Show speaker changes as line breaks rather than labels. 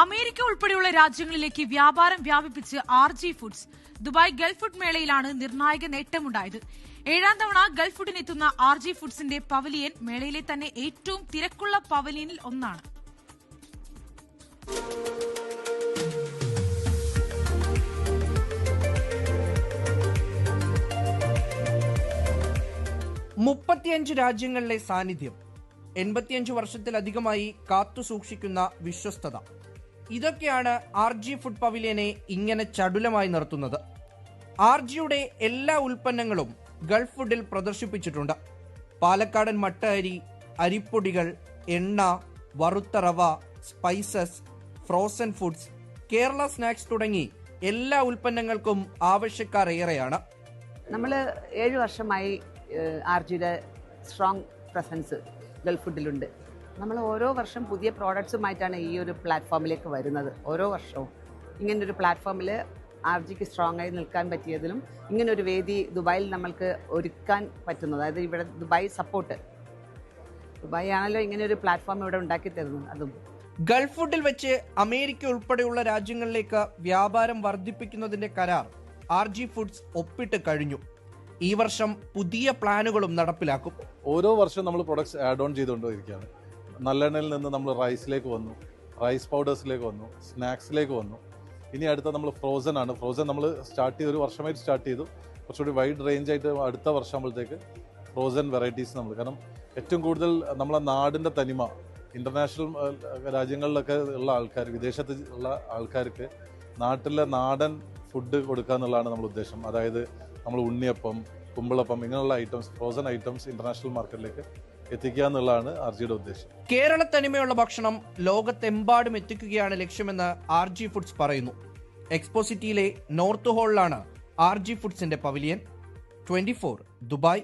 America ഉൾപ്പെടെയുള്ള രാജ്യങ്ങളിലേക്ക് വ്യാപാരം വ്യാപിപ്പിച്ച് RG foods. Dubai Gulf food മേളയിലാണ് നിർണായക നേട്ടമുണ്ടായത്. 7ാം തവണ ഗൾഫ് ഫുഡിനെത്തുന്ന RG ഫുഡ്സിന്റെ പവലിയൻ മേളയിലെ തന്നെ ഏറ്റവും തിരക്കുള്ള പവലിയനിൽ ഒന്നാണ്.
മുപ്പത്തിയഞ്ച് രാജ്യങ്ങളിലെ സാന്നിധ്യം, 85 വർഷത്തിലധികമായി കാത്തുസൂക്ഷിക്കുന്ന വിശ്വസ്തത, ഇതൊക്കെയാണ് RG ഫുഡ് പവിലിയനെ ഇങ്ങനെ ചടുലമായി നിർത്തുന്നത്. RGയുടെ എല്ലാ ഉൽപ്പന്നങ്ങളും ഗൾഫ് ഫുഡിൽ പ്രദർശിപ്പിച്ചിട്ടുണ്ട്. പാലക്കാടൻ മട്ട അരി, അരിപ്പൊടികൾ, എണ്ണ, വറുത്ത റവ, spices, frozen foods, Kerala snacks തുടങ്ങി എല്ലാ ഉൽപ്പന്നങ്ങൾക്കും ആവശ്യക്കാർ ഏറെയാണ്.
നമ്മൾ 7 വർഷമായി RGയുടെ സ്ട്രോങ് പ്രസൻസ് ഗൾഫ് ഫുഡിലുണ്ട്. നമ്മൾ ഓരോ വർഷം പുതിയ പ്രോഡക്ട്സുമായിട്ടാണ് ഈ ഒരു പ്ലാറ്റ്ഫോമിലേക്ക് വരുന്നത്. ഓരോ വർഷവും ഇങ്ങനൊരു പ്ലാറ്റ്ഫോമിൽ RGക്ക് സ്ട്രോങ് ആയി നിൽക്കാൻ പറ്റിയതിലും ഇങ്ങനൊരു വേദി ദുബായിൽ നമ്മൾക്ക് ഒരുക്കാൻ പറ്റുന്നത്, അതായത് ഇവിടെ ദുബായ് സപ്പോർട്ട്, ദുബായ് ആണല്ലോ ഇങ്ങനെയൊരു പ്ലാറ്റ്ഫോം ഇവിടെ ഉണ്ടാക്കി തരുന്നത്. അതും
ഗൾഫ് ഫുഡിൽ വെച്ച് അമേരിക്ക ഉൾപ്പെടെയുള്ള രാജ്യങ്ങളിലേക്ക് വ്യാപാരം വർദ്ധിപ്പിക്കുന്നതിന്റെ കരാർ RG ഫുഡ്സ് ഒപ്പിട്ട് കഴിഞ്ഞു. ഈ വർഷം പുതിയ പ്ലാനുകളും നടപ്പിലാക്കും.
ഓരോ വർഷം നമ്മൾ പ്രൊഡക്ട്സ് ആഡ് ഓൺ ചെയ്തുകൊണ്ടിരിക്കുകയാണ്. നല്ലെണ്ണയിൽ നിന്ന് നമ്മൾ റൈസിലേക്ക് വന്നു, റൈസ് പൗഡേഴ്സിലേക്ക് വന്നു, സ്നാക്സിലേക്ക് വന്നു. ഇനി അടുത്ത നമ്മൾ ഫ്രോസൺ ആണ്. ഫ്രോസൺ നമ്മൾ സ്റ്റാർട്ട് ചെയ്ത് 1 വർഷമായിട്ട് സ്റ്റാർട്ട് ചെയ്തു. കുറച്ചുകൂടി വൈഡ് റേഞ്ച് ആയിട്ട് അടുത്ത വർഷം ആകുമ്പോഴത്തേക്ക് ഫ്രോസൺ വെറൈറ്റീസ് നമ്മൾ, കാരണം ഏറ്റവും കൂടുതൽ നമ്മളെ നാടിൻ്റെ തനിമ ഇൻ്റർനാഷണൽ രാജ്യങ്ങളിലൊക്കെ ഉള്ള ആൾക്കാർ, വിദേശത്ത് ഉള്ള ആൾക്കാർക്ക് നാട്ടിലെ നാടൻ ഫുഡ് കൊടുക്കുക എന്നുള്ളതാണ് നമ്മുടെ ഉദ്ദേശം. അതായത് നമ്മൾ ഉണ്ണിയപ്പം, കുമ്പിളപ്പം ഇങ്ങനെയുള്ള ഐറ്റംസ്, ഫ്രോസൺ ഐറ്റംസ് ഇന്റർനാഷണൽ മാർക്കറ്റിലേക്ക് എത്തിക്കുക എന്നുള്ളതാണ് RGയുടെ ഉദ്ദേശം.
കേരള തനിമയുള്ള ഭക്ഷണം ലോകത്തെമ്പാടും എത്തിക്കുകയാണ് ലക്ഷ്യമെന്ന് RG ഫുഡ്സ് പറയുന്നു. എക്സ്പോ സിറ്റിയിലെ നോർത്ത് ഹാളിലാണ് RG ഫുഡ്സിന്റെ പവിലിയൻ. 24 ദുബായ്.